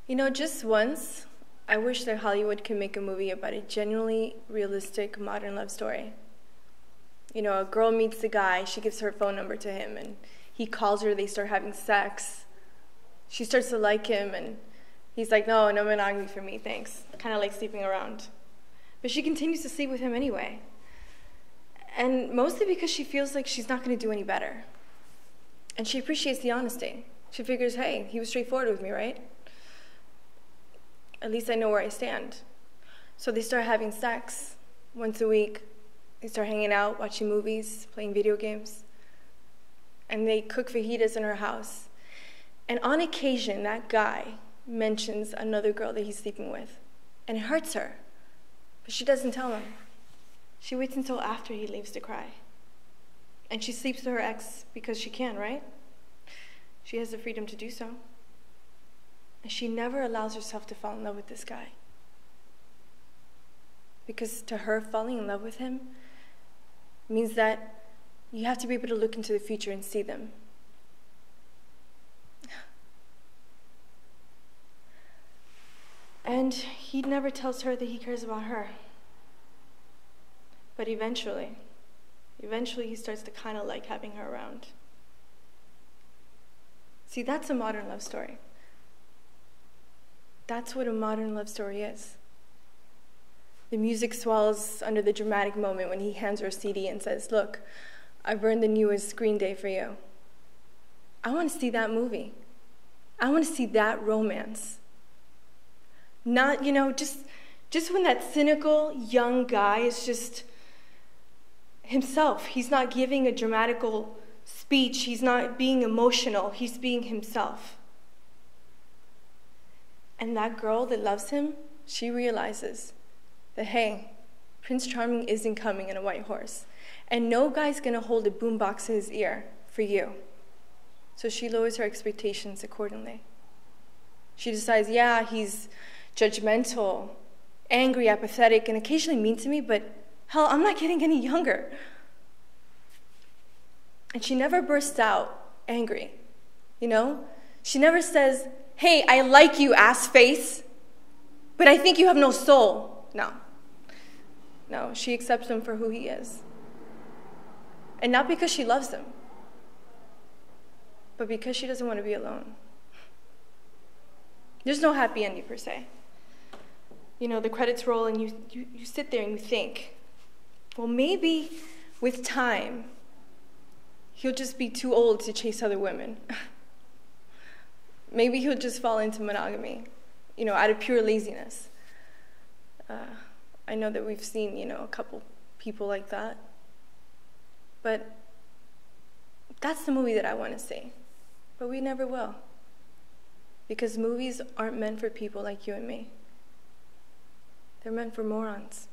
You know, just once, I wish that Hollywood could make a movie about a genuinely realistic modern love story. You know, a girl meets a guy, she gives her phone number to him, and he calls her, they start having sex. She starts to like him, and he's like, no monogamy for me, thanks. Kind of like sleeping around. But she continues to sleep with him anyway. And mostly because she feels like she's not going to do any better. And she appreciates the honesty. She figures, hey, he was straightforward with me, right? At least I know where I stand. So they start having sex once a week. They start hanging out, watching movies, playing video games. And they cook fajitas in her house. And on occasion, that guy mentions another girl that he's sleeping with. And it hurts her. But she doesn't tell him. She waits until after he leaves to cry. And she sleeps with her ex because she can, right? She has the freedom to do so. And she never allows herself to fall in love with this guy. Because to her, falling in love with him means that you have to be able to look into the future and see them. And he never tells her that he cares about her. But eventually he starts to kind of like having her around. See, that's a modern love story. That's what a modern love story is. The music swells under the dramatic moment when he hands her a CD and says, look, I burned the newest Green Day for you. I want to see that movie. I want to see that romance. Not, just when that cynical young guy is just himself. He's not giving a dramatical speech. He's not being emotional. He's being himself. And that girl that loves him, she realizes that, hey, Prince Charming isn't coming in a white horse. And no guy's going to hold a boombox to his ear for you. So she lowers her expectations accordingly. She decides, yeah, he's judgmental, angry, apathetic, and occasionally mean to me, but hell, I'm not getting any younger. And she never bursts out angry, She never says, hey, I like you, ass face, but I think you have no soul. No, she accepts him for who he is. And not because she loves him, but because she doesn't want to be alone. There's no happy ending per se. The credits roll and you sit there and you think, well, maybe with time, he'll just be too old to chase other women. Maybe he'll just fall into monogamy, out of pure laziness. I know that we've seen, a couple people like that. But that's the movie that I want to see. But we never will. Because movies aren't meant for people like you and me. They're meant for morons.